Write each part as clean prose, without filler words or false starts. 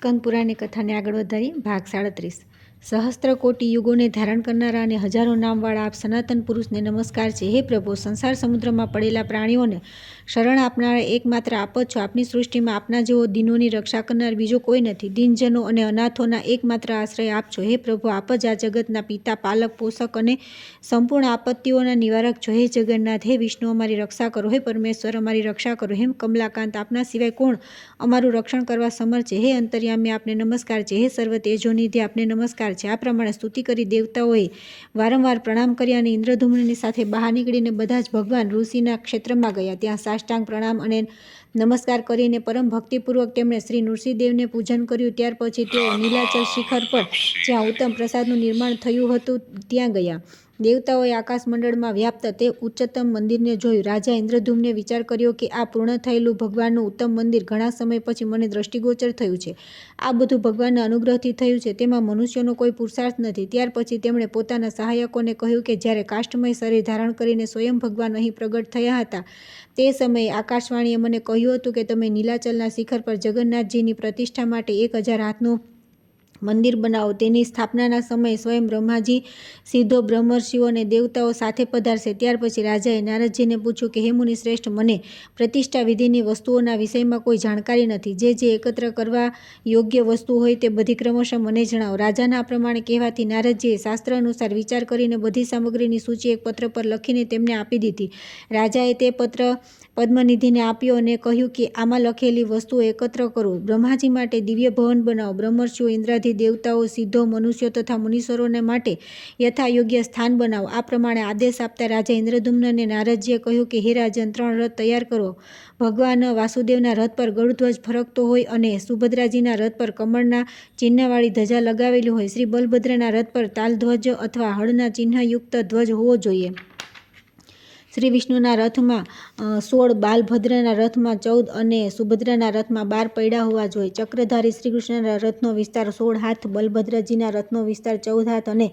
સ્કંદ પુરાણની કથાને આગળ વધારી ભાગ 37। સહસ્ત્ર કોટી યુગોને ધારણ કરનારા અને હજારો નામવાળા આપ સનાતન પુરુષને નમસ્કાર છે। હે પ્રભુ, સંસાર સમુદ્રમાં પડેલા પ્રાણીઓને શરણ આપનારા એકમાત્ર આપ જ છો। આપની સૃષ્ટિમાં આપના જેવો દિનોની રક્ષા કરનાર બીજો કોઈ નથી। દિનજનો અને અનાથોના એકમાત્ર આશ્રય આપ છો। હે પ્રભુ, આપ જ આ જગતના પિતા, પાલક, પોષક અને સંપૂર્ણ આપત્તિઓના નિવારક છો। હે જગન્નાથ, હે વિષ્ણુ, અમારી રક્ષા કરો। હે પરમેશ્વર, અમારી રક્ષા કરો। હે કમલાકાંત, આપના સિવાય કોણ અમારું રક્ષણ કરવા સમર્થ છે? હે અંતર્યામી, આપને નમસ્કાર છે। હે સર્વ તેજોનિધિ, આપને નમસ્કાર છે। આ પ્રમાણે સ્તુતિ કરી દેવતાઓએ વારંવાર પ્રણામ કર્યા અને ઇન્દ્રધૂમ્નની સાથે બહાર નીકળીને બધા જ ભગવાન ઋષિના ક્ષેત્રમાં ગયા। ત્યાં સાષ્ટાંગ પ્રણામ અને નમસ્કાર કરીને પરમ ભક્તિપૂર્વક તેમણે શ્રી નૃસિંહદેવને પૂજન કર્યું। ત્યાર પછી તેઓ નીલાચલ શિખર પર જ્યાં ઉત્તમ પ્રસાદનું નિર્માણ થયું હતું ત્યાં ગયા। દેવતાઓએ આકાશમંડળમાં વ્યાપ્ત તે ઉચ્ચતમ મંદિરને જોયું। રાજા ઇન્દ્રધૂમ્ને વિચાર કર્યો કે આ પૂર્ણ થયેલું ભગવાનનું ઉત્તમ મંદિર ઘણા સમય પછી મને દ્રષ્ટિગોચર થયું છે। આ બધું ભગવાનના અનુગ્રહથી થયું છે, તેમાં મનુષ્યનો કોઈ પુરુષાર્થ નથી। ત્યાર પછી તેમણે પોતાના સહાયકોને કહ્યું કે જ્યારે કાષ્ઠમય શરીર ધારણ કરીને સ્વયં ભગવાન અહીં પ્રગટ થયા હતા તે સમયે આકાશવાણીએ મને કહ્યું હતું કે તમે નીલાચલના શિખર પર જગન્નાથજીની પ્રતિષ્ઠા માટે 1000 હાથનું મંદિર બનાવો। તેની સ્થાપનાના સમયે સ્વયં બ્રહ્માજી, સિદ્ધો, બ્રહ્મર્ષિઓ અને દેવતાઓ સાથે પધારશે। ત્યાર પછી રાજાએ નારદજીને પૂછ્યું કે હે મુનિ શ્રેષ્ઠ, મને પ્રતિષ્ઠા વિધિની વસ્તુઓના વિષયમાં કોઈ જાણકારી નથી। જે એકત્ર કરવા યોગ્ય વસ્તુ હોય તે બધી ક્રમશઃ મને જણાવો। રાજાના આ પ્રમાણે કહેવાથી નારદજીએ શાસ્ત્ર અનુસાર વિચાર કરીને બધી સામગ્રીની સૂચિ એક પત્ર પર લખીને તેમને આપી દીધી। રાજાએ તે પત્ર પદ્મનિધિને આપ્યો અને કહ્યું કે આમાં લખેલી વસ્તુઓ એકત્ર કરો, બ્રહ્માજી માટે દિવ્ય ભવન બનાવો, બ્રહ્મર્ષિઓ, ઇન્દ્રાદિ દેવતાઓ, સિદ્ધો, મનુષ્યો તથા મુનીશ્વરોને માટે યથાયોગ્ય સ્થાન બનાવો। આ પ્રમાણે આદેશ આપતા રાજા ઇન્દ્રધૂમ્નને નારદજીએ કહ્યું કે હે રાજન, 3 રથ તૈયાર કરો। ભગવાન વાસુદેવના રથ પર ગરુડધ્વજ ફરકતો હોય અને સુભદ્રાજીના રથ પર કમળના ચિહ્નવાળી ધજા લગાવેલી હોય। શ્રી બલભદ્રના રથ પર તાલધ્વજ અથવા હળના ચિહ્નયુક્ત ધ્વજ હોવો જોઈએ। શ્રી વિષ્ણુના રથમાં 16, બાલભદ્રના રથમાં 14 અને સુભદ્રાના રથમાં 12 પૈડા હોવા જોઈએ। ચક્રધારી શ્રીકૃષ્ણના રથનો વિસ્તાર 16 હાથ, બલભદ્રજીના રથનો વિસ્તાર 14 હાથ અને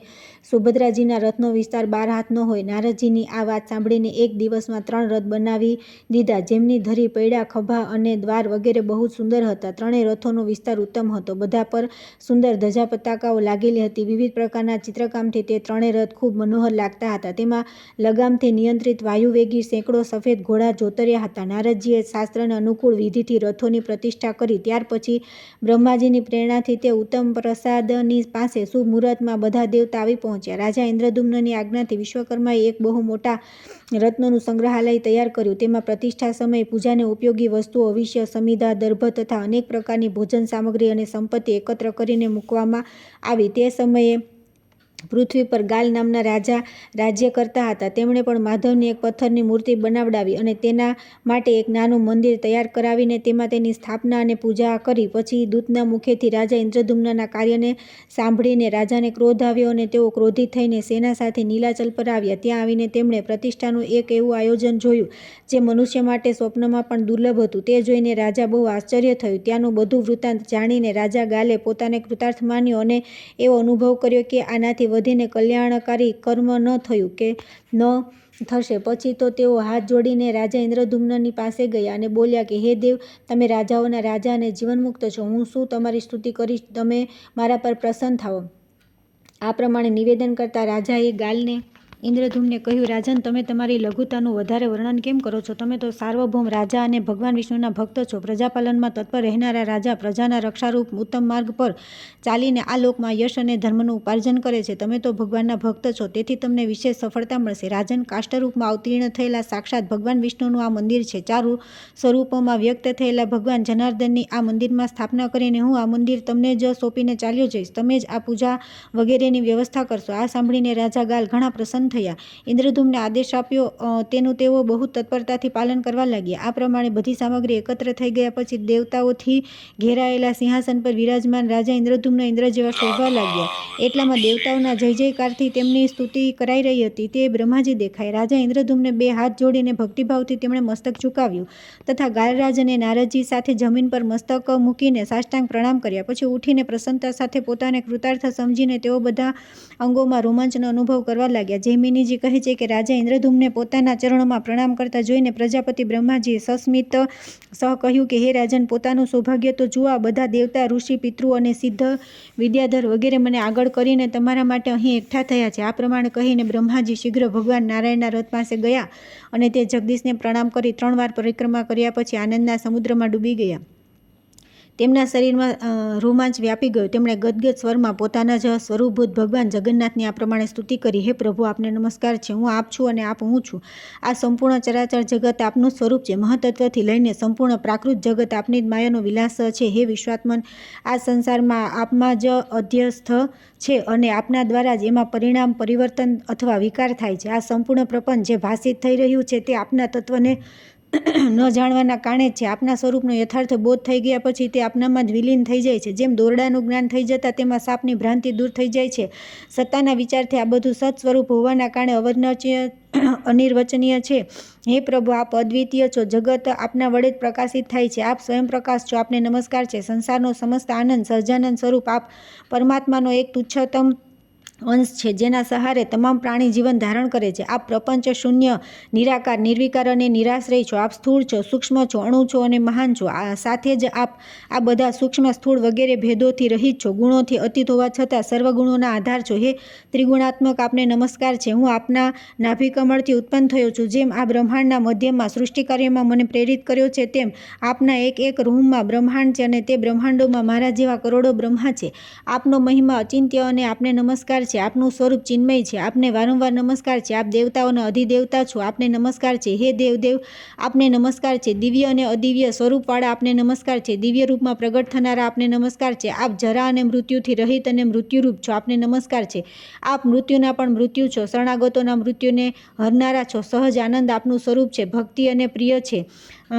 સુભદ્રાજીના રથનો વિસ્તાર 12 હાથનો હોય। નારદજીની આ વાત સાંભળીને એક દિવસમાં 3 રથ બનાવી દીધા, જેમની ધરી, પૈડા, ખભા અને દ્વાર વગેરે બહુ જ સુંદર હતા। ત્રણેય રથોનો વિસ્તાર ઉત્તમ હતો, બધા પર સુંદર ધજા પતાકાઓ લાગેલી હતી। વિવિધ પ્રકારના ચિત્રકામથી તે ત્રણેય રથ ખૂબ મનોહર લાગતા હતા। તેમાં લગામથી નિયંત્રિત વાયુવેગી સેંકડો સફેદ ઘોડા જોતર્યા હતા। નારદજીએ શાસ્ત્રને અનુકૂળ વિધિથી રથોની પ્રતિષ્ઠા કરી। ત્યાર પછી બ્રહ્માજીની પ્રેરણાથી તે ઉત્તમ પ્રસાદની પાસે શુભ મુહૂર્તમાં બધા દેવતા આવી પહોંચ્યા। રાજા ઇન્દ્રધૂમ્નની આજ્ઞાથી વિશ્વકર્માએ એક બહુ મોટા રત્નોનું સંગ્રહાલય તૈયાર કર્યું। તેમાં પ્રતિષ્ઠા સમયે પૂજાને ઉપયોગી વસ્તુઓ, હવિષ્ય, સમિધા, દર્ભ તથા અનેક પ્રકારની ભોજન સામગ્રી અને સંપત્તિ એકત્ર કરીને મૂકવામાં આવી। તે સમયે પૃથ્વી પર ગાલ નામના રાજા રાજ્ય કરતા હતા। તેમણે પણ માધવની એક પથ્થરની મૂર્તિ બનાવડાવી અને તેના માટે એક નાનું મંદિર તૈયાર કરાવીને તેમાં તેની સ્થાપના અને પૂજા કરી। પછી દૂતના મુખેથી રાજા ઇન્દ્રધૂમ્નના કાર્યને સાંભળીને રાજાને ક્રોધ આવ્યો અને તેઓ ક્રોધિત થઈને સેના સાથે નીલાચલ પર આવ્યા। ત્યાં આવીને તેમણે પ્રતિષ્ઠાનું એક એવું આયોજન જોયું જે મનુષ્ય માટે સ્વપ્નમાં પણ દુર્લભ હતું। તે જોઈને રાજા બહુ આશ્ચર્ય થયું। ત્યાંનું બધું વૃત્તાંત જાણીને રાજા ગાલે પોતાને કૃતાર્થ માન્યો અને એવો અનુભવ કર્યો કે આનાથી વધીને કલ્યાણકારી કર્મ ન થયું કે ન થશે। પછી તો તેઓ હાથ જોડીને રાજા ઇન્દ્રધૂમ્નની પાસે ગયા અને બોલ્યા કે હે દેવ, તમે રાજાઓના રાજા અને જીવનમુક્ત છો, હું શું તમારી સ્તુતિ કરીશ, તમે મારા પર પ્રસન્ન થાઓ। આ પ્રમાણે નિવેદન કરતા રાજાએ ગાલને ઇન્દ્રધૂમને કહ્યું, રાજન, તમે તમારી લઘુતાનું વધારે વર્ણન કેમ કરો છો? તમે તો સાર્વભૌમ રાજા અને ભગવાન વિષ્ણુના ભક્ત છો। પ્રજાપાલનમાં તત્પર રહેનારા રાજા પ્રજાના રક્ષારૂપ ઉત્તમ માર્ગ પર ચાલીને આ લોકમાં યશ અને ધર્મનું ઉપાર્જન કરે છે। તમે તો ભગવાનના ભક્ત છો, તેથી તમને વિશેષ સફળતા મળશે। રાજન, કાષ્ઠરૂપમાં અવતીર્ણ થયેલા સાક્ષાત ભગવાન વિષ્ણુનું આ મંદિર છે। 4 સ્વરૂપોમાં વ્યક્ત થયેલા ભગવાન જનાર્દનની આ મંદિરમાં સ્થાપના કરીને હું આ મંદિર તમને જ સોંપીને ચાલ્યો જઈશ। તમે જ આ પૂજા વગેરેની વ્યવસ્થા કરશો। આ સાંભળીને રાજા ગાલ ઘણા પ્રસન્ન થયા। ઇન્દ્રધૂમને આદેશ આપ્યો તેનું તેઓ બહુ તત્પરતાથી પાલન કરવા લાગ્યા। આ પ્રમાણે બધી સામગ્રી એકત્ર થઈ ગયા પછી દેવતાઓથી ઘેરાયેલા સિંહાસન પર વિરાજમાન રાજા ઇન્દ્રધૂમ્ન ઇન્દ્ર જેવા શોભવા લાગ્યા। એટલામાં દેવતાઓના જય જયકારથી તેમની સ્તુતિ કરાઈ રહી હતી તે બ્રહ્માજી દેખાયા। રાજા ઇન્દ્રધૂમને 2 હાથ જોડીને ભક્તિભાવથી તેમણે મસ્તક ઝુકાવ્યું તથા ગાલરાજ અને નારદજી સાથે જમીન પર મસ્તક મૂકીને સાષ્ટાંગ પ્રણામ કર્યા। પછી ઉઠીને પ્રસન્નતા સાથે પોતાને કૃતાર્થ સમજીને તેઓ બધા અંગોમાં રોમાંચનો અનુભવ કરવા લાગ્યા। જેમ જૈમિનીજી કહે છે કે રાજા ઇન્દ્રધૂમને પોતાના ચરણોમાં પ્રણામ કરતા જોઈને પ્રજાપતિ બ્રહ્માજીએ સસ્મિત સહ કહ્યું કે હે રાજન, પોતાનું સૌભાગ્ય તો જુઓ. બધા દેવતા, ઋષિ, પિતૃ અને સિદ્ધ, વિદ્યાધર વગેરે મને આગળ કરીને તમારા માટે અહીં એકઠા થયા છે. આ પ્રમાણે કહીને બ્રહ્માજી શીઘ્ર ભગવાન નારાયણના રથ પાસે ગયા અને તે જગદીશને પ્રણામ કરી 3 વાર પરિક્રમા કર્યા પછી આનંદના સમુદ્રમાં ડૂબી ગયા. તેમના શરીરમાં રોમાંચ વ્યાપી ગયો. તેમણે ગદગદ સ્વરમાં પોતાના જ સ્વરૂપભૂત ભગવાન જગન્નાથની આ પ્રમાણે સ્તુતિ કરી. હે પ્રભુ, આપને નમસ્કાર છે. હું આપ છું અને આપ હું છું. આ સંપૂર્ણ ચરાચર જગત આપનું સ્વરૂપ છે. મહત્ત્વથી લઈને સંપૂર્ણ પ્રાકૃત જગત આપની જ માયાનો વિલાસ છે. હે વિશ્વાત્મન, આ સંસારમાં આપમાં જ અધ્યસ્થ છે અને આપના દ્વારા જ એમાં પરિણામ, પરિવર્તન અથવા વિકાર થાય છે. આ સંપૂર્ણ પ્રપંચ જે ભાષિત થઈ રહ્યું છે તે આપના તત્વને ન જાણવાના કારણે જ છે. આપના સ્વરૂપનો યથાર્થ બોધ થઈ ગયા પછી તે આપનામાં જ વિલીન થઈ જાય છે. જેમ દોરડાનું જ્ઞાન થઈ જતાં તેમાં સાપની ભ્રાંતિ દૂર થઈ જાય છે. સત્તાના વિચારથી આ બધું સત સ્વરૂપ હોવાના કારણે અનિર્વચનીય છે. હે પ્રભુ, આપ અદ્વિતીય છો. જગત આપના વડે જ પ્રકાશિત થાય છે. આપ સ્વયં પ્રકાશ છો. આપને નમસ્કાર છે. સંસારનો સમસ્ત આનંદ, સહજાનંદ સ્વરૂપ આપ પરમાત્માનો એક તુચ્છતમ અંશ છે, જેના સહારે તમામ પ્રાણી જીવન ધારણ કરે છે. આપ પ્રપંચ શૂન્ય, નિરાકાર, નિર્વિકાર અને નિરાશ્રય છો. આપ સ્થૂળ છો, સૂક્ષ્મ છો, અણુ છો અને મહાન છો. સાથે જ આપ આ બધા સૂક્ષ્મ, સ્થૂળ વગેરે ભેદોથી રહિત છો. ગુણોથી અતીત હોવા છતાં સર્વગુણોના આધાર છો. હે ત્રિગુણાત્મક, આપને નમસ્કાર છે. હું આપના નાભિકમળથી ઉત્પન્ન થયો છું. જેમ આ બ્રહ્માંડના મધ્યમાં સૃષ્ટિ કાર્યમાં મને પ્રેરિત કર્યો છે, તેમ આપના એક એક રૂમમાં બ્રહ્માંડ છે અને તે બ્રહ્માંડોમાં મારા જેવા કરોડો બ્રહ્મા છે. આપનો મહિમા અચિંત્ય અને આપને નમસ્કાર છે. આપનું સ્વરૂપ ચિન્મય છે. આપને વારંવાર નમસ્કાર છે. આપ દેવતાઓના અધિદેવતા છો. આપને નમસ્કાર છે. હે દેવદેવ, આપને નમસ્કાર છે. દિવ્ય અને અદિવ્ય સ્વરૂપવાળા આપને નમસ્કાર છે. દિવ્ય રૂપમાં પ્રગટ થનારા આપને નમસ્કાર છે. આપ જરા અને મૃત્યુથી રહિત અને મૃત્યુરૂપ છો. આપને નમસ્કાર છે. આપ મૃત્યુના પણ મૃત્યુ છો. શરણાગતોના મૃત્યુને હરનારા છો. સહજ આનંદ આપનું સ્વરૂપ છે. ભક્તિ અને પ્રિય છે.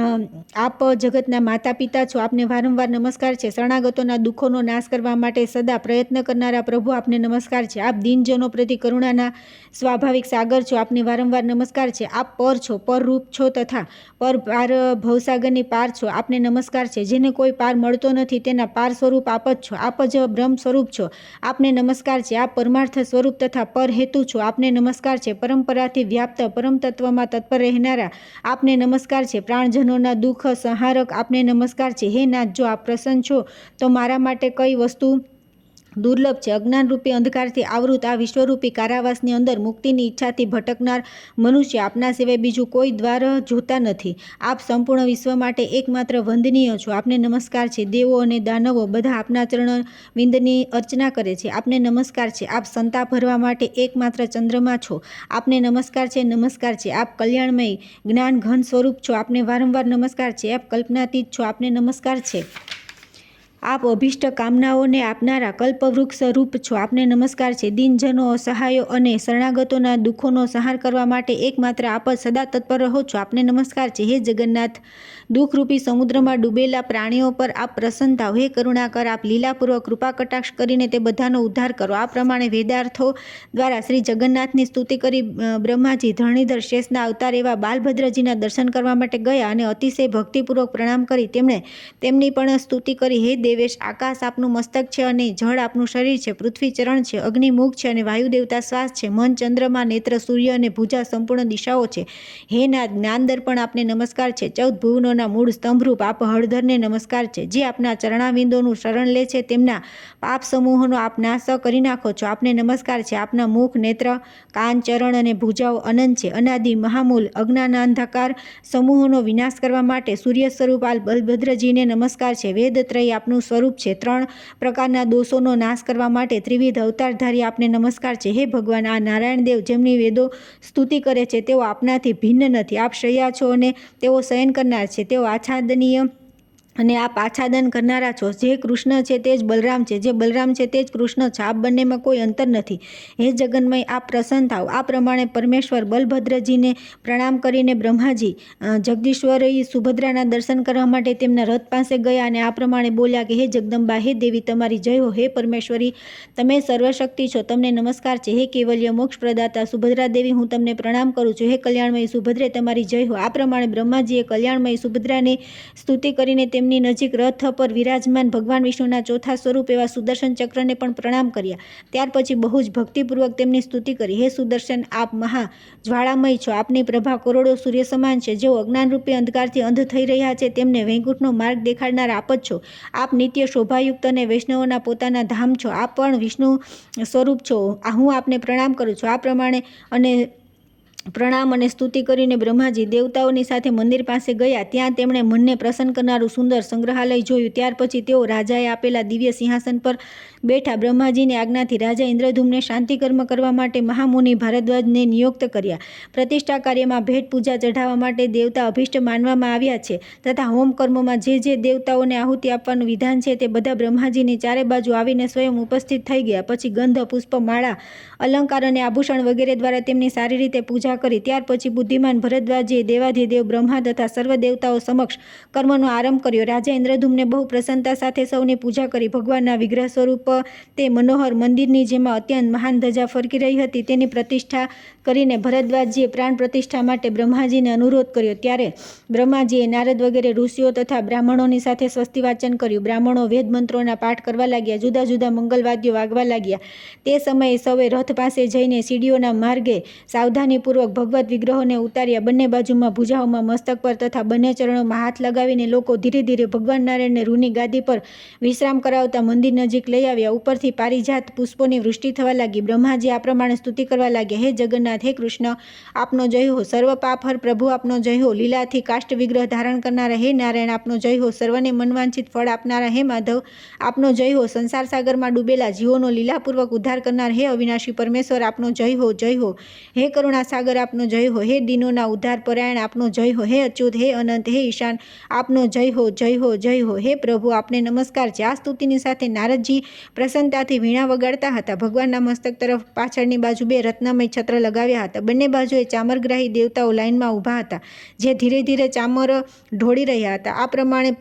આપ જગતના માતા પિતા છો. આપને વારંવાર નમસ્કાર છે. શરણાગતોના દુઃખોનો નાશ કરવા માટે સદા પ્રયત્ન કરનારા પ્રભુ, આપને નમસ્કાર છે. આપ દીનજનો પ્રતિ કરુણાના સ્વાભાવિક સાગર છો. આપને વારંવાર નમસ્કાર છે. આપ પર છો, પરરૂપ છો તથા પાર ભવસાગરની પાર છો. આપને નમસ્કાર છે. જેને કોઈ પાર મળતો નથી તેના પાર સ્વરૂપ આપ જ છો. આપ જ બ્રહ્મ સ્વરૂપ છો. આપને નમસ્કાર છે. આપ પરમાર્થ સ્વરૂપ તથા પર હેતુ છો. આપને નમસ્કાર છે. પરંપરાથી વ્યાપ્ત પરમ તત્વમાં તત્પર રહેનારા આપને નમસ્કાર છે. પ્રાણજનોના દુઃખ સંહારક આપને નમસ્કાર છે. હે નાથ, જો આપ પ્રસન્ન છો તો મારા માટે કઈ વસ્તુ દુર્લભ છે. અજ્ઞાનરૂપી અંધકારથી આવૃત આ વિશ્વરૂપી કારાવાસની અંદર મુક્તિની ઈચ્છાથી ભટકનાર મનુષ્ય આપના સિવાય બીજું કોઈ દ્વાર જોતા નથી. આપ સંપૂર્ણ વિશ્વ માટે એકમાત્ર વંદનીય છો. આપને નમસ્કાર છે. દેવો અને દાનવો બધા આપના ચરણ વિંદની અર્ચના કરે છે. આપને નમસ્કાર છે. આપ સંતાપ ભરવા માટે એકમાત્ર ચંદ્રમા છો. આપને નમસ્કાર છે. નમસ્કાર છે. આપ કલ્યાણમય જ્ઞાન ઘન સ્વરૂપ છો. આપને વારંવાર નમસ્કાર છે. આપ કલ્પનાતીત છો. આપને નમસ્કાર છે. આપ અભિષ્ટ કામનાઓને આપનારા કલ્પવૃક્ષ રૂપ છો. આપને નમસ્કાર છે. દીનજનો, સહાયો અને શરણાગતોના દુઃખોનો સંહાર કરવા માટે એકમાત્ર આપ જ સદા તત્પર રહો છો. આપને નમસ્કાર છે. હે જગન્નાથ, દુઃખરૂપી સમુદ્રમાં ડૂબેલા પ્રાણીઓ પર આપ પ્રસન્ન થાઓ. હે કરુણાકર, આપ લીલાપૂર્વક કૃપા કટાક્ષ કરીને તે બધાનો ઉદ્ધાર કરો. આ પ્રમાણે વેદાર્થો દ્વારા શ્રી જગન્નાથની સ્તુતિ કરી બ્રહ્માજી ધરણીધર શેષના અવતાર એવા બાલભદ્રજીના દર્શન કરવા માટે ગયા અને અતિશય ભક્તિપૂર્વક પ્રણામ કરી તેમની પણ સ્તુતિ કરી. હે દેવેશ, આકાશ આપનું મસ્તક છે અને જળ આપનું શરીર છે. પૃથ્વી ચરણ છે, અગ્નિ મુખ છે અને વાયુ દેવતા શ્વાસ છે. મન, ચંદ્રમા, નેત્ર, સૂર્ય અને ભુજા સંપૂર્ણ દિશાઓ છે. હે નાથ, જ્ઞાન દર્પણ આપને નમસ્કાર છે. 14 ભુવનોના મૂળ સ્તંભરૂપ આપ હળધરને નમસ્કાર છે. જે આપના ચરણાવિંદોનું શરણ લે છે તેમના પાપ સમૂહોનો આપ નાશ કરી નાખો છો. આપને નમસ્કાર છે. આપના મુખ, નેત્ર, કાન, ચરણ અને ભુજાઓ અનંત છે. અનાદિ, મહામૂલ, અજ્ઞાનાંધકાર સમૂહોનો વિનાશ કરવા માટે સૂર્ય સ્વરૂપ આ બલભદ્રજીને નમસ્કાર છે. વેદત્રય આપનું સ્વરૂપ છે. 3 પ્રકારના દોષોનો નાશ કરવા માટે ત્રિવિધ અવતારધારી આપને નમસ્કાર છે. હે ભગવાન, આ નારાયણ દેવ જેમની વેદો સ્તુતિ કરે છે તેઓ આપનાથી ભિન્ન નથી. આપ શય્યા છો અને તેઓ શયન કરનાર છે. તેઓ આચ્છાદનીય અને આપ આચ્છાદન કરનારા છો. જે કૃષ્ણ છે તે જ બલરામ છે. જે બલરામ છે તે જ કૃષ્ણ છે. આપ બંનેમાં કોઈ અંતર નથી. હે જગન્મય, આપ પ્રસન્ન થાઓ. આ પ્રમાણે પરમેશ્વર બલભદ્રજીને પ્રણામ કરીને બ્રહ્માજી જગદીશ્વરી સુભદ્રાના દર્શન કરવા માટે તેમના રથ પાસે ગયા અને આ પ્રમાણે બોલ્યા કે હે જગદંબા, હે દેવી, તમારી જય હો. હે પરમેશ્વરી, તમે સર્વશક્તિ છો. તમને નમસ્કાર છે. હે કૈવલ્ય મોક્ષ પ્રદાતા સુભદ્રા દેવી, હું તમને પ્રણામ કરું છું. હે કલ્યાણમયી સુભદ્રે, તમારી જય હો. આ પ્રમાણે બ્રહ્માજીએ કલ્યાણમયી સુભદ્રાની સ્તુતિ કરીને તેમની નજીક રથ પર વિરાજમાન ભગવાન વિષ્ણુના ચોથા સ્વરૂપ એવા સુદર્શન ચક્રને પણ પ્રણામ કર્યા. ત્યાર પછી બહુ જ ભક્તિપૂર્વક તેમની સ્તુતિ કરી. હે સુદર્શન, આપ મહા જ્વાળામય છો. આપની પ્રભા કરોડો સૂર્ય સમાન છે. જેઓ અજ્ઞાનરૂપી અંધકારથી અંધ થઈ રહ્યા છે તેમને વૈકુંઠનો માર્ગ દેખાડનાર આપ જ છો. આપ નિત્ય શોભાયુક્ત અને વૈષ્ણવોના પોતાના ધામ છો. આપ પણ વિષ્ણુ સ્વરૂપ છો. હું આપને પ્રણામ કરું છું. આ પ્રમાણે પ્રણામ અને સ્તુતિ કરીને બ્રહ્માજી દેવતાઓની સાથે મંદિર પાસે ગયા. ત્યાં તેમણે મનને પ્રસન્ન કરનારું સુંદર સંગ્રહાલય જોયું. ત્યાર પછી તેઓ રાજાએ આપેલા દિવ્ય સિંહાસન પર બેઠા. બ્રહ્માજીની આજ્ઞાથી રાજા ઇન્દ્રધૂમને શાંતિકર્મ કરવા માટે મહામુનિ ભારદ્વાજને નિયુક્ત કર્યા. પ્રતિષ્ઠા કાર્યમાં ભેટ પૂજા ચઢાવવા માટે દેવતા અભિષ્ટ માનવામાં આવ્યા છે તથા હોમ કર્મમાં જે દેવતાઓને આહુતિ આપવાનું વિધાન છે તે બધા બ્રહ્માજીની ચારે બાજુ આવીને સ્વયં ઉપસ્થિત થઈ ગયા. પછી ગંધ, પુષ્પ, માળા, અલંકાર અને આભૂષણ વગેરે દ્વારા તેમની સારી રીતે પૂજા કરી. ત્યાર પછી બુદ્ધિમાન ભરદ્વાજીએ દેવાધિદેવ બ્રહ્મા તથા સર્વ દેવતાઓ સમક્ષ કર્મનો આરંભ કર્યો. રાજા ઇન્દ્રધૂમને બહુ પ્રસન્નતા સાથે સૌની પૂજા કરી. ભગવાનના વિગ્રહ સ્વરૂપ તે મનોહર મંદિરની જેમાં અત્યંત મહાન ધજા ફરકી રહી હતી તેની પ્રતિષ્ઠા કરીને ભરદ્વાજીએ પ્રાણ પ્રતિષ્ઠા માટે બ્રહ્માજીને અનુરોધ કર્યો. ત્યારે બ્રહ્માજીએ નારદ વગેરે ઋષિઓ તથા બ્રાહ્મણોની સાથે સ્વસ્તિ વાચન કર્યું. બ્રાહ્મણો વેદ મંત્રોના પાઠ કરવા લાગ્યા. જુદા જુદા મંગલવાદ્યો વાગવા લાગ્યા. તે સમયે સૌએ રથ પાસે જઈને સીડીઓના માર્ગે સાવધાનીપૂર્વક ભગવત વિગ્રહોને ઉતાર્યા. બંને બાજુમાં, ભુજાઓમાં, મસ્તક પર તથા બંને ચરણોમાં હાથ લગાવીને લોકો ધીરે ધીરે ભગવાન નારાયણને રૂની ગાદી પર વિશ્રામ કરાવતા મંદિર નજીક લઈ આવ્યા. ઉપરથી પારિજાત પુષ્પોની વૃષ્ટિ થવા લાગી. બ્રહ્માજી આ પ્રમાણે સ્તુતિ કરવા લાગ્યા. હે જગન્નાથ, હે કૃષ્ણ, આપનો જય હો. સર્વ પાપ હર પ્રભુ આપનો જય હો. લીલાથી કાષ્ટ વિગ્રહ ધારણ કરનારા હે નારાયણ આપનો જય હો. સર્વને મનવાંછિત ફળ આપનારા હે માધવ આપનો જય હો. સંસાર સાગરમાં ડૂબેલા જીવોનો લીલાપૂર્વક ઉદ્ધાર કરનાર હે અવિનાશી પરમેશ્વર આપનો જય હો, જય હો. હે કરુણા સાગર આપનો જય હો. હે દીનોના ઉદ્ધાર પરાયણ આપનો જય હો. હે અચ્યુત, હે અનંત, હે ઈશાન આપનો જય હો, જય હો, જય હો. હે પ્રભુ, આપને નમસ્કાર છે. આ સ્તુતિની સાથે નારદજી પ્રસન્નતાથી વીણા વગાડતા હતા. ભગવાનના મસ્તક તરફ પાછળની બાજુ 2 રત્નમય છત્ર લગાવ્યા હતા. બંને બાજુએ ચામરગ્રાહી દેવતાઓ લાઇનમાં ઊભા હતા જે ધીરે ધીરે ચામર ઢોળી રહ્યા હતા. આ પ્રમાણે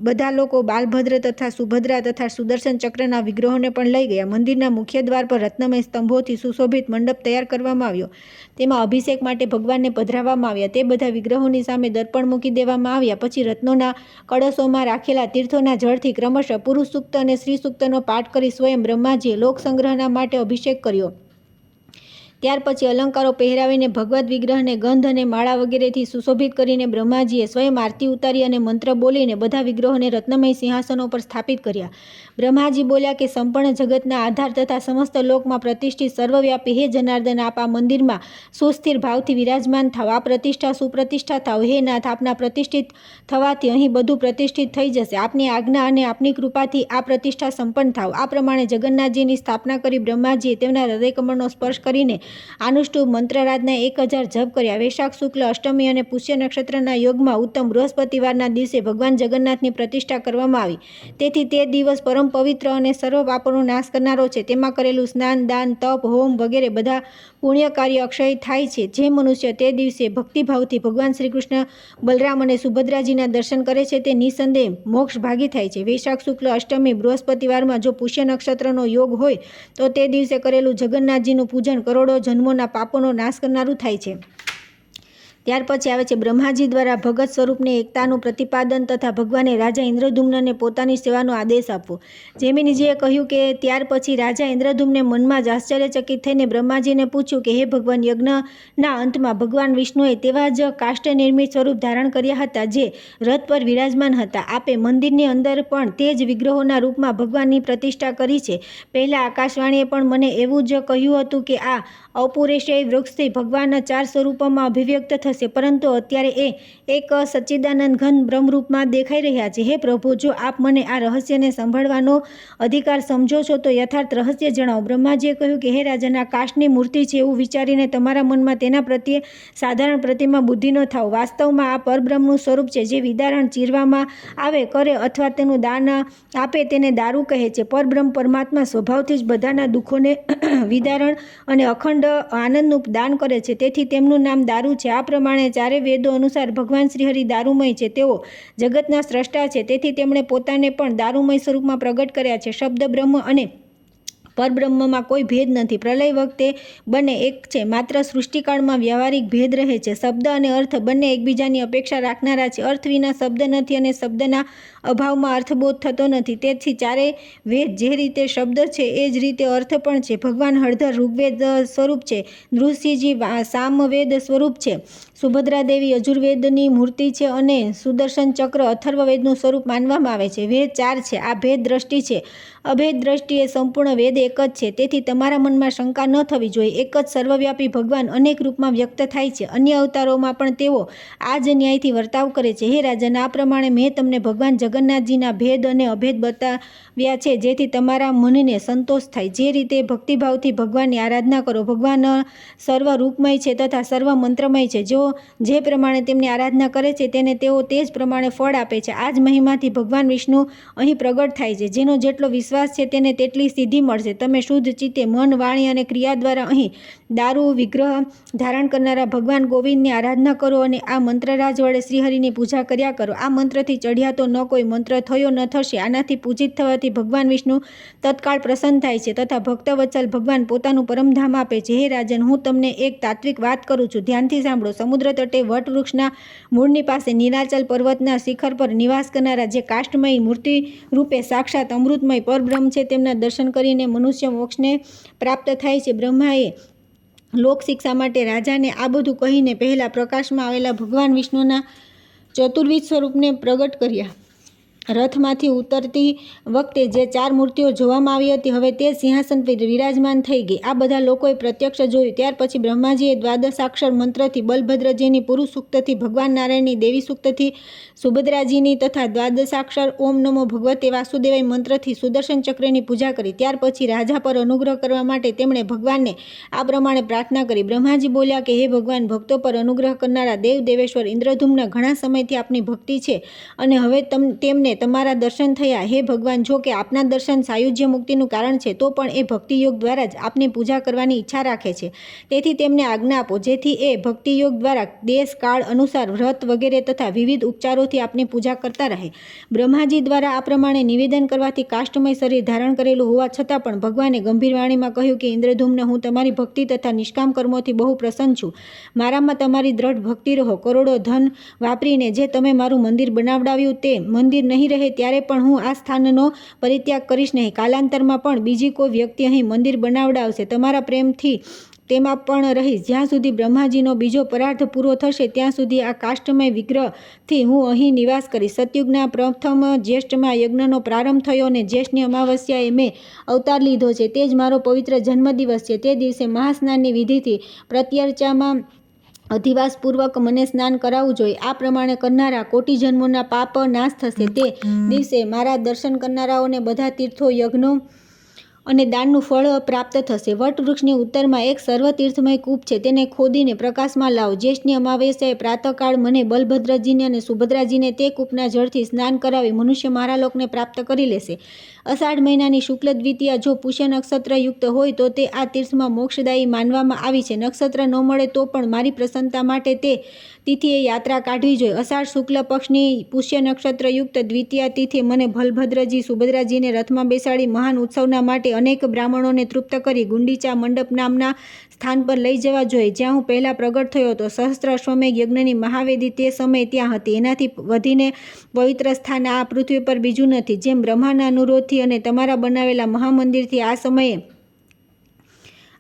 બધા લોકો બાલભદ્ર તથા સુભદ્રા તથા સુદર્શન ચક્રના વિગ્રહોને પણ લઈ ગયા. મંદિરના મુખ્ય દ્વાર પર રત્નમય સ્તંભોથી સુશોભિત મંડપ તૈયાર કરવામાં આવ્યો. તેમાં અભિષેક માટે ભગવાનને પધરાવવામાં આવ્યા. તે બધા વિગ્રહોની સામે દર્પણ મૂકી દેવામાં આવ્યા. પછી રત્નોના કળશોમાં રાખેલા તીર્થોના જળથી ક્રમશઃ પુરુષ સૂક્ત અને સ્ત્રી સૂક્તનો પાઠ કરી સ્વયં બ્રહ્માજીએ લોક સંગ્રહના માટે અભિષેક કર્યો. ત્યાર પછી અલંકારો પહેરાવીને ભગવત વિગ્રહને ગંધ અને માળા વગેરેથી સુશોભિત કરીને બ્રહ્માજીએ સ્વયં આરતી ઉતારી અને મંત્ર બોલીને બધા વિગ્રહોને રત્નમય સિંહાસનો પર સ્થાપિત કર્યા. બ્રહ્માજી બોલ્યા કે સંપૂર્ણ જગતના આધાર તથા સમસ્ત લોકમાં પ્રતિષ્ઠિત સર્વવ્યાપી હે જનાર્દન, આપ આ મંદિરમાં સુસ્થિર ભાવથી વિરાજમાન થાવ. આ પ્રતિષ્ઠા સુપ્રતિષ્ઠા થાવ. હે નાથ, આપના પ્રતિષ્ઠિત થવાથી અહીં બધું પ્રતિષ્ઠિત થઈ જશે. આપની આજ્ઞા અને આપની કૃપાથી આ પ્રતિષ્ઠા સંપન્ન થાવ. આ પ્રમાણે જગન્નાથજીની સ્થાપના કરી બ્રહ્માજીએ તેમના હૃદયકમળનો સ્પર્શ કરીને આનુષ્ટુપ મંત્રારાધના 1000 જપ કર્યા. વૈશાખ શુક્લ અષ્ટમી અને પુષ્ય નક્ષત્રના યોગમાં ઉત્તમ બૃહસ્પતિવારના દિવસે ભગવાન જગન્નાથની પ્રતિષ્ઠા કરવામાં આવી. તેથી તે દિવસ પરમ પવિત્ર અને સર્વ પાપોનો નાશ કરનારો છે. તેમાં કરેલું સ્નાન, દાન, તપ, હોમ વગેરે બધા પુણ્ય કાર્ય અક્ષય થાય છે. જે મનુષ્ય તે દિવસે ભક્તિભાવથી ભગવાન શ્રી કૃષ્ણ, બલરામ અને સુભદ્રાજીના દર્શન કરે છે તે નિસંદેહ મોક્ષ ભાગી થાય છે. વૈશાખ શુક્લ અષ્ટમી બૃહસ્પતિવારમાં જો પુષ્ય નક્ષત્રનો યોગ હોય તો તે દિવસે કરેલું જગન્નાથજીનું પૂજન કરોડો જન્મોના પાપોનો નાશ કરનારું થાય છે. ત્યાર પછી આવે છે બ્રહ્માજી દ્વારા ભગત સ્વરૂપને એકતાનું પ્રતિપાદન તથા ભગવાને રાજા ઇન્દ્રધૂમ્નને પોતાની સેવાનો આદેશ આપવો. જૈમિનીજીએ કહ્યું કે ત્યાર પછી રાજા ઇન્દ્રધૂમ્ને મનમાં જ આશ્ચર્યચકિત થઈને બ્રહ્માજીને પૂછ્યું કે હે ભગવાન, યજ્ઞના અંતમાં ભગવાન વિષ્ણુએ તેવા જ કાષ્ટ નિર્મિત સ્વરૂપ ધારણ કર્યા હતા જે રથ પર વિરાજમાન હતા. આપે મંદિરની અંદર પણ તે જ વિગ્રહોના રૂપમાં ભગવાનની પ્રતિષ્ઠા કરી છે. પહેલાં આકાશવાણીએ પણ મને એવું જ કહ્યું હતું કે આ ઔપુરેશય વૃક્ષથી ભગવાન 4 સ્વરૂપોમાં અભિવ્યક્ત થશે, પરંતુ અત્યારે એ એક સચ્ચિદાનંદ ઘન બ્રહ્મરૂપમાં દેખાઈ રહ્યા છે. હે પ્રભુ, જો આપ મને આ રહસ્યને સંભાળવાનો અધિકાર સમજો છો તો યથાર્થ રહસ્ય જણાવો. બ્રહ્માજીએ કહ્યું કે હે રાજન, આ કાષ્ટની મૂર્તિ છે એવું વિચારીને તમારા મનમાં તેના પ્રત્યે સાધારણ પ્રતિમા બુદ્ધિ ન થાવ. વાસ્તવમાં આ પરબ્રહ્મનું સ્વરૂપ છે. જે વિદારણ ચીરવામાં આવે કરે અથવા તેનું દાન આપે તેને દારૂ કહે છે. પરબ્રહ્મ પરમાત્મા સ્વભાવથી જ બધાના દુઃખોને વિદારણ અને અખંડ આનંદનું દાન કરે છે. તેથી તેમનું નામ દારૂ છે. આ પ્રમાણે ચારે વેદો અનુસાર ભગવાન શ્રીહરિ દારૂમય છે. તેઓ જગતના સ્રષ્ટા છે. તેથી તેમણે પોતાને પણ દારૂમય સ્વરૂપમાં પ્રગટ કર્યા છે. શબ્દ બ્રહ્મ અને પરબ્રહ્મમાં કોઈ ભેદ નથી. પ્રલય વખતે બંને એક છે, માત્ર સૃષ્ટિકાળમાં વ્યવહારિક ભેદ રહે છે. શબ્દ અને અર્થ બંને એકબીજાની અપેક્ષા રાખનારા છે. અર્થ વિના શબ્દ નથી અને શબ્દના અભાવમાં અર્થબોધ થતો નથી. તેથી ચારે વેદ જે રીતે શબ્દ છે એ જ રીતે અર્થ પણ છે. ભગવાન હળધર ઋગ્વેદ સ્વરૂપ છે. નૃસિંહજી સામવેદ સ્વરૂપ છે. સુભદ્રા દેવી યજુર્વેદની મૂર્તિ છે અને સુદર્શન ચક્ર અથર્વવેદનું સ્વરૂપ માનવામાં આવે છે. વેદ ચાર છે. આ ભેદ દ્રષ્ટિ છે. અભેદ દ્રષ્ટિએ સંપૂર્ણ વેદ એક જ છે. તેથી તમારા મનમાં શંકા ન થવી જોઈએ. એક જ સર્વવ્યાપી ભગવાન અનેક રૂપમાં વ્યક્ત થાય છે. અન્ય અવતારોમાં પણ તેઓ આ જ ન્યાયથી વર્તાવ કરે છે. હે રાજન, આ પ્રમાણે મેં તમને ભગવાન જગન્નાથજીના ભેદ અને અભેદ બતાવ્યા છે, જેથી તમારા મનને સંતોષ થાય. જે રીતે ભક્તિભાવથી ભગવાનની આરાધના કરો. ભગવાન સર્વ રૂપમય છે તથા સર્વ મંત્રમય છે. જેઓ જે પ્રમાણે તેમની આરાધના કરે છે તેને તેઓ તે જ પ્રમાણે ફળ આપે છે. આ જ મહિમાથી ભગવાન વિષ્ણુ અહીં પ્રગટ થાય છે. જેનો જેટલો વિશ્વાસ છે તેને તેટલી સિદ્ધિ મળશે. તમે શુદ્ધ ચિત્તે મન, વાણી અને ક્રિયા દ્વારા અહીં દારૂ વિગ્રહ ધારણ કરનારા ભગવાન ગોવિંદની આરાધના કરો અને આ મંત્રરાજ વડે શ્રીહરિની પૂજા કર્યા કરો. આ મંત્રથી ચઢ્યા તો ન કોઈ મંત્ર થયો ન થશે. આનાથી પૂજિત થવાથી ભગવાન વિષ્ણુ તત્કાળ પ્રસન્ન થાય છે તથા ભક્તવત્સલ ભગવાન પોતાનું પરમધામ આપે છે. હે રાજન, હું તમને એક તાત્વિક વાત કરું છું, ધ્યાનથી સાંભળો. સમુદ્ર તટે વટવૃક્ષના મૂળની પાસે નીલાચલ પર્વતના શિખર પર નિવાસ કરનારા જે કાષ્ટમય મૂર્તિ રૂપે સાક્ષાત અમૃતમય પરબ્રહ્મ છે, તેમના દર્શન કરીને મનુષ્ય મોક્ષને પ્રાપ્ત થાય છે. બ્રહ્માએ લોક શિક્ષા માટે રાજાને આ બધું કહીને પહેલા પ્રકાશમાં આવેલા ભગવાન વિષ્ણુના ચતુર્વિધ સ્વરૂપને પ્રગટ કર્યા. રથમાંથી ઉતરતી વખતે જે ચાર મૂર્તિઓ જોવામાં આવી હતી, હવે તે સિંહાસન પર વિરાજમાન થઈ ગઈ. આ બધા લોકોએ પ્રત્યક્ષ જોયું. ત્યાર પછી બ્રહ્માજીએ દ્વાદશાક્ષર મંત્રથી, બલભદ્રજીની પુરુષ સૂક્તથી, ભગવાન નારાયણની દેવી સૂક્તથી, સુભદ્રાજીની તથા દ્વાદશાક્ષર ઓમ નમો ભગવતે વાસુદેવાય મંત્રથી સુદર્શન ચક્રની પૂજા કરી. ત્યાર પછી રાજા પર અનુગ્રહ કરવા માટે તેમણે ભગવાનને આ પ્રમાણે પ્રાર્થના કરી. બ્રહ્માજી બોલ્યા કે હે ભગવાન, ભક્તો પર અનુગ્રહ કરનારા દેવ દેવેશ્વર ઇન્દ્રધૂમ્ન, ઘણા સમયથી આપની ભક્તિ છે અને હવે તેમને તમારા દર્શન થયા. હે ભગવાન, જો કે આપના દર્શન સાયુજ્ય મુક્તિનું કારણ છે, તો પણ એ ભક્તિયોગ દ્વારા જ આપની પૂજા કરવાની ઈચ્છા રાખે છે. તેથી તેમને આજ્ઞા આપો, જેથી એ ભક્તિયોગ દ્વારા દેશ કાળ અનુસાર વ્રત વગેરે તથા વિવિધ ઉપચારોથી આપની પૂજા કરતા રહે. બ્રહ્માજી દ્વારા આ પ્રમાણે નિવેદન કરવાથી કાષ્ટમય શરીર ધારણ કરેલું હોવા છતાં પણ ભગવાને ગંભીર વાણીમાં કહ્યું કે ઇન્દ્રધૂમ્ન, હું તમારી ભક્તિ તથા નિષ્કામ કર્મોથી બહુ પ્રસન્ન છું. મારામાં તમારી દ્રઢ ભક્તિ રહો. કરોડો ધન વાપરીને જે તમે મારું મંદિર બનાવડાવ્યું, તે મંદિર નહીં રહે ત્યારે પણ હું આ સ્થાનનો પરિત્યાગ કરીશ નહીં. કાલાંતરમાં પણ બીજી કોઈ વ્યક્તિ અહીં મંદિર બનાવડાવશે. તમારા પ્રેમથી તેમાં પણ રહીશ. જ્યાં સુધી બ્રહ્માજીનો બીજો પરાર્ધ પૂરો થશે ત્યાં સુધી આ કાષ્ટમય વિગ્રહથી હું અહીં નિવાસ કરીશ. સતયુગના પ્રથમ જ્યેષ્ઠમાં યજ્ઞનો પ્રારંભ થયો અને જ્યેષ્ઠની અમાવસ્યાએ મેં અવતાર લીધો છે. તે જ મારો પવિત્ર જન્મદિવસ છે. તે દિવસે મહાસ્નાનની વિધિથી પ્રત્યર્ચામાં અધિવાસપૂર્વક મને સ્નાન કરાવવું જોઈએ. આ પ્રમાણે કરનારા કોટી જન્મોના પાપ નાશ થશે. તે દિવસે મારા દર્શન કરનારાઓને બધા તીર્થો, યજ્ઞો અને દાનનું ફળ પ્રાપ્ત થશે. વટવૃક્ષની ઉત્તરમાં એક સર્વતીર્થમય કૂપ છે. તેને ખોદીને પ્રકાશમાં લાવો. જ્યેષ્ઠની અમાવસ્યાએ પ્રાતઃકાળ મને બલભદ્રજીને અને સુભદ્રાજીને તે કૂપના જળથી સ્નાન કરાવી મનુષ્ય મારા લોકને પ્રાપ્ત કરી લેશે. અષાઢ મહિનાની શુક્લ દ્વિતીયા જો પુષ્ય નક્ષત્ર યુક્ત હોય તો તે આ તીર્થમાં મોક્ષદાયી માનવામાં આવી છે. નક્ષત્ર ન મળે તો પણ મારી પ્રસન્નતા માટે તે તિથિએ યાત્રા કાઢવી જોઈએ. અષાઢ શુક્લ પક્ષની પુષ્ય નક્ષત્ર યુક્ત દ્વિતીયા તિથિએ મને બલભદ્રજી, સુભદ્રાજીને રથમાં બેસાડી મહાન ઉત્સવના માટે અનેક બ્રાહ્મણોને તૃપ્ત કરી ગુંડીચા મંડપ નામના સ્થાન પર લઈ જવા જોઈએ, જ્યાં હું પહેલા પ્રગટ થયો હતો. સહસ્ત્ર અશ્વમેઘ યજ્ઞની મહાવેદી તે સમયે ત્યાં હતી. એનાથી વધીને પવિત્ર સ્થાન આ પૃથ્વી પર બીજું નથી. જેમ બ્રહ્માના અનુરોધથી અને તમારા બનાવેલા મહામંદિરથી આ સમયે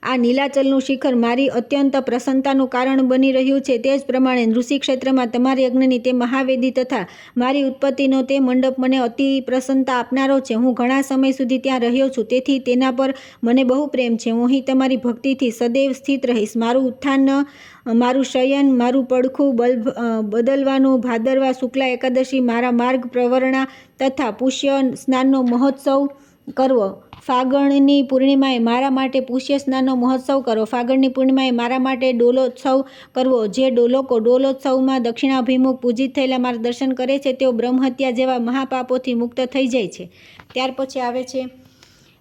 આ નીલાચલનું શિખર મારી અત્યંત પ્રસન્નતાનું કારણ બની રહ્યું છે, તે જ પ્રમાણે નૃષિ ક્ષેત્રમાં તમારા યજ્ઞની તે મહાવેદી તથા મારી ઉત્પત્તિનો તે મંડપ મને અતિ પ્રસન્નતા આપનારો છે. હું ઘણા સમય સુધી ત્યાં રહ્યો છું, તેથી તેના પર મને બહુ પ્રેમ છે. હું અહીં તમારી ભક્તિથી સદૈવ સ્થિત રહીશ. મારું ઉત્થાન, મારું શયન, મારું પડખું બદલવાનું, ભાદરવા શુક્લા એકાદશી મારા માર્ગ પ્રવરણા તથા પુષ્ય સ્નાનનો મહોત્સવ કરવો. ફાગણની પૂર્ણિમાએ મારા માટે પુષ્ય સ્નાનનો મહોત્સવ કરવો. ફાગણની પૂર્ણિમાએ મારા માટે ડોલોત્સવ કરવો. જે લોકો ડોલોત્સવમાં દક્ષિણાભિમુખ પૂજિત થયેલા મારા દર્શન કરે છે, તેઓ બ્રહ્મહત્યા જેવા મહાપાપોથી મુક્ત થઈ જાય છે. ત્યાર પછી આવે છે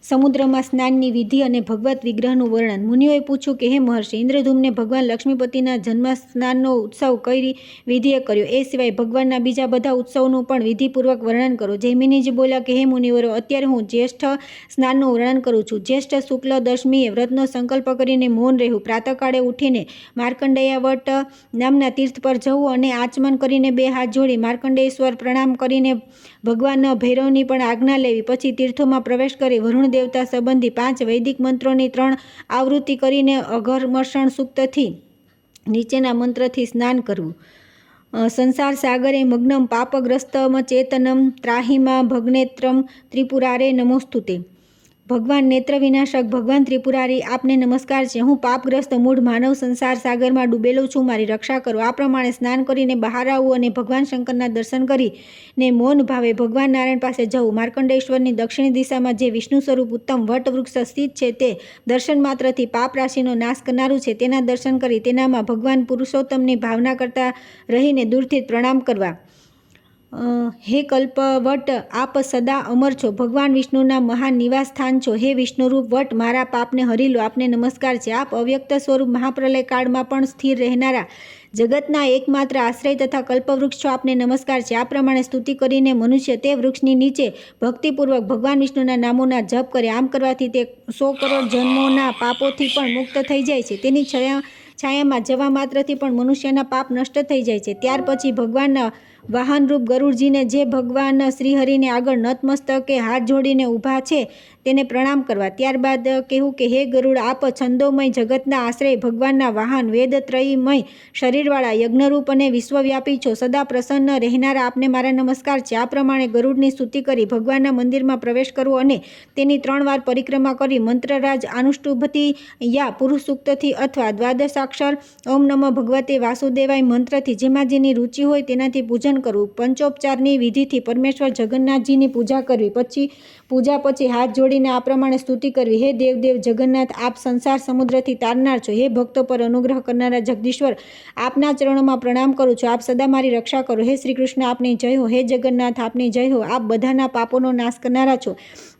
સમુદ્રમાં સ્નાનની વિધિ અને ભગવત વિગ્રહનું વર્ણન. મુનિઓએ પૂછ્યું કે હે મહર્ષિ, ઇન્દ્રધૂમને ભગવાન લક્ષ્મીપતિના જન્મ સ્નાનનો ઉત્સવ કઈ વિધિએ કર્યો? એ સિવાય ભગવાનના બીજા બધા ઉત્સવનું પણ વિધિપૂર્વક વર્ણન કરો. જૈમિનીજી બોલ્યા કે હે મુનિવરો, અત્યારે હું જ્યેષ્ઠ સ્નાનનું વર્ણન કરું છું. જ્યેષ્ઠ શુક્લ દશમીએ વ્રતનો સંકલ્પ કરીને મૌન રહેવું, પ્રાતઃકાળે ઉઠીને માર્કંડેયવટ નામના તીર્થ પર જવું અને આચમન કરીને 2 હાથ જોડી માર્કંડેશ્વર પ્રણામ કરીને ભગવાન ભૈરવની પણ આજ્ઞા લેવી. પછી તીર્થોમાં પ્રવેશ કરી વરુણ દેવતા સંબંધી 5 વૈદિક મંત્રોની 3 આવૃત્તિ કરીને અઘર્મષણ સૂક્તથી નીચેના મંત્રથી સ્નાન કરવું. સંસાર સાગરે મગ્નમ પાપગ્રસ્તમ ચેતનમ ત્રાહિમા ભગનેત્રમ ત્રિપુરારે નમોસ્તુતે. ભગવાન નેત્ર વિનાશક, ભગવાન ત્રિપુરારી, આપને નમસ્કાર છે. હું પાપગ્રસ્ત મૂઢ માનવ સંસાર સાગરમાં ડૂબેલો છું, મારી રક્ષા કરો. આ પ્રમાણે સ્નાન કરીને બહાર આવવું અને ભગવાન શંકરના દર્શન કરીને મૌન ભાવે ભગવાન નારાયણ પાસે જવું. માર્કંડેશ્વરની દક્ષિણ દિશામાં જે વિષ્ણુ સ્વરૂપ ઉત્તમ વટવૃક્ષ સ્થિત છે તે દર્શન માત્રથી પાપ રાશિનો નાશ કરનારું છે. તેના દર્શન કરી તેનામાં ભગવાન પુરુષોત્તમની ભાવના કરતા રહીને દૂરથી પ્રણામ કરવા. હે કલ્પવટ, આપ સદા અમર છો, ભગવાન વિષ્ણુના મહાન નિવાસ સ્થાન છો. હે વિષ્ણુરૂપ વટ, મારા પાપને હરી લો, આપને નમસ્કાર છે. આપ અવ્યક્ત સ્વરૂપ મહાપ્રલય કાળમાં પણ સ્થિર રહેનારા જગતના એકમાત્ર આશ્રય તથા કલ્પવૃક્ષ છો, આપને નમસ્કાર છે. આ પ્રમાણે સ્તુતિ કરીને મનુષ્ય તે વૃક્ષની નીચે ભક્તિપૂર્વક ભગવાન વિષ્ણુના નામોના જપ કરે. આમ કરવાથી તે 100 કરોડ જન્મોના પાપોથી પણ મુક્ત થઈ જાય છે. તેની છાયામાં જવા માત્રથી પણ મનુષ્યના પાપ નષ્ટ થઈ જાય છે. ત્યાર પછી ભગવાનના વાહનરૂપ ગરુડજીને, જે ભગવાન શ્રીહરિને આગળ નતમસ્તકે હાથ જોડીને ઊભા છે, તેને પ્રણામ કરવા. ત્યારબાદ કહેવું કે હે ગરુડ, આપ છંદોમય જગતના આશ્રય, ભગવાનના વાહન, વેદત્રયમય શરીરવાળા, યજ્ઞરૂપ અને વિશ્વવ્યાપી છો, સદા પ્રસન્ન રહેનારા, આપને મારા નમસ્કાર છે. આ પ્રમાણે ગરુડની સ્તુતિ કરી ભગવાનના મંદિરમાં પ્રવેશ કરવો અને તેની 3 વાર પરિક્રમા કરી મંત્રરાજ અનુષ્ટુભથી યા પુરુષ સૂક્તથી અથવા દ્વાદશાક્ષર ઓમ નમઃ ભગવતે વાસુદેવાય મંત્રથી, જેમાં જેની રુચિ હોય તેનાથી પૂજન કરવું. પંચોપચારની વિધિથી પરમેશ્વર જગન્નાથજીની પૂજા કરવી. પૂજા પછી હાથ જોડીને આ પ્રમાણે સ્તુતિ કરવી. હે દેવદેવ જગન્નાથ, આપ સંસાર સમુદ્રથી તારનાર છો. હે ભક્તો પર અનુગ્રહ કરનારા જગદીશ્વર, આપના ચરણોમાં પ્રણામ કરું છું. આપ સદા મારી રક્ષા કરો. હે શ્રી કૃષ્ણ, આપની જય હો. હે જગન્નાથ, આપની જય હો. આપ બધાના પાપોનો નાશ કરનારા છો.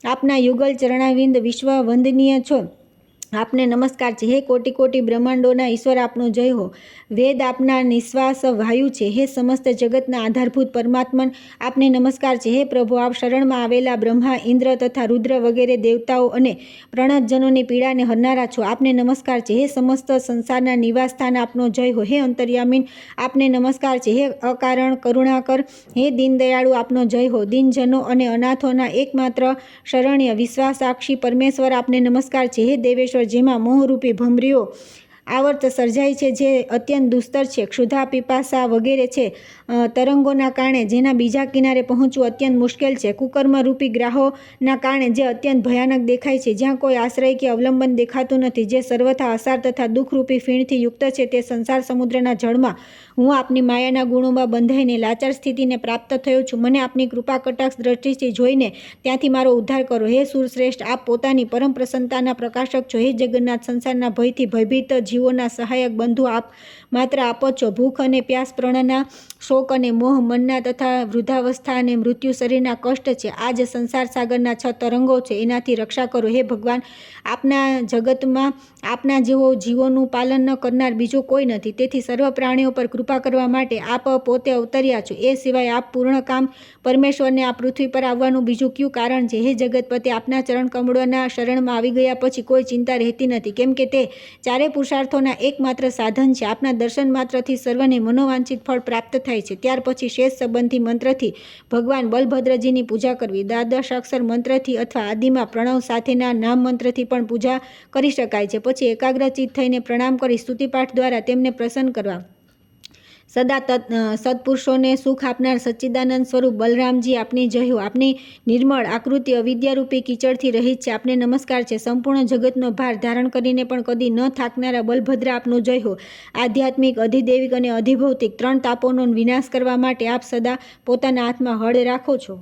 આપના યુગલ ચરણાવિંદ વિશ્વ વંદનીય છો, આપને નમસ્કાર છે. હે કોટી કોટી બ્રહ્માંડોના ઈશ્વર, આપનો જય હો. વેદ આપના નિશ્વાસ વાયુ છે. હે સમસ્ત જગતના આધારભૂત પરમાત્મન, આપને નમસ્કાર છે. હે પ્રભુ, આપ શરણમાં આવેલા બ્રહ્મા, ઇન્દ્ર તથા રુદ્ર વગેરે દેવતાઓ અને પ્રણતજનોની પીડાને હરનારા છો, આપને નમસ્કાર છે. હે સમસ્ત સંસારના નિવાસ સ્થાન, આપનો જય હો. હે અંતર્યામીન, આપને નમસ્કાર છે. હે અકારણ કરુણાકર, હે દીનદયાળુ, આપનો જય હો. દિનજનો અને અનાથોના એકમાત્ર શરણ્ય વિશ્વાસાક્ષી પરમેશ્વર, આપને નમસ્કાર છે. હે દેવેશ્વર, જેમાં મોહરૂપી ભમરીઓ આવર્ત સર્જાય છે, જે અત્યંત દુસ્તર છે, ક્ષુધા, પીપાસા વગેરે છે, તરંગોના કારણે જેના બીજા કિનારે પહોંચવું અત્યંત મુશ્કેલ છે, કુકર્મરૂપી ગ્રાહોના કારણે જે અત્યંત ભયાનક દેખાય છે, જ્યાં કોઈ આશ્રય કે અવલંબન દેખાતું નથી, જે સર્વથા અસાર તથા દુઃખરૂપી ફીણથી યુક્ત છે, તે સંસાર સમુદ્રના જળમાં હું આપની માયાના ગુણોમાં બંધાઈને લાચાર સ્થિતિને પ્રાપ્ત થયો છું. મને આપની કૃપા કટાક્ષ દ્રષ્ટિથી જોઈને ત્યાંથી મારો ઉદ્ધાર કરો. હે સુરશ્રેષ્ઠ, આપ પોતાની પરમ પ્રસન્નતાના પ્રકાશક છો. હે જગન્નાથ, સંસારના ભયથી ભયભીત જીવોના સહાયક બંધુ આપ માત્ર આપ જ છો. ભૂખ અને પ્યાસ, પ્રાણના શોક અને મોહ, મનના તથા વૃદ્ધાવસ્થા અને મૃત્યુ શરીરના કષ્ટ છે, આ જ સંસાર સાગરના 6 તરંગો છે, એનાથી રક્ષા કરો. હે ભગવાન, આપના જગતમાં આપના જેવો જીવોનું પાલન ન કરનાર બીજો કોઈ નથી, તેથી સર્વ પ્રાણીઓ પર કૃપા કરવા માટે આપ પોતે અવતર્યા છો. એ સિવાય આપ પૂર્ણ કામ પરમેશ્વરને આ પૃથ્વી પર આવવાનું બીજું કયું કારણ છે? હે જગતપતિ, આપના ચરણ કમળોના શરણમાં આવી ગયા પછી કોઈ ચિંતા રહેતી નથી, કેમ કે તે ચારે પુરુષાર્થોના એકમાત્ર સાધન છે. આપના દર્શન માત્રથી સર્વને મનોવાંછિત ફળ પ્રાપ્ત થાય છે. ત્યાર પછી શેષ સંબંધી મંત્રથી ભગવાન બલભદ્રજીની પૂજા કરવી. દ્વાદશાક્ષર મંત્રથી અથવા આદિમાં પ્રણવ સાથેના નામ મંત્રથી પણ પૂજા કરી શકાય છે. પછી એકાગ્રચિત્ત થઈને પ્રણામ કરી સ્તુતિપાઠ દ્વારા તેમને પ્રસન્ન કરવા. સદા સત્પુરુષોને સુખ આપનાર સચ્ચિદાનંદ સ્વરૂપ બલરામજી, આપની જય હો. આપની નિર્મળ આકૃતિ અવિદ્યારૂપી કીચડથી રહિત છે, આપને નમસ્કાર છે. સંપૂર્ણ જગતનો ભાર ધારણ કરીને પણ કદી ન થાકનારા બલભદ્ર, આપનો જય હો. આધ્યાત્મિક, અધિદૈવિક અને અધિભૌતિક 3 તાપોનો વિનાશ કરવા માટે આપ સદા પોતાના હાથમાં હળ રાખો છો.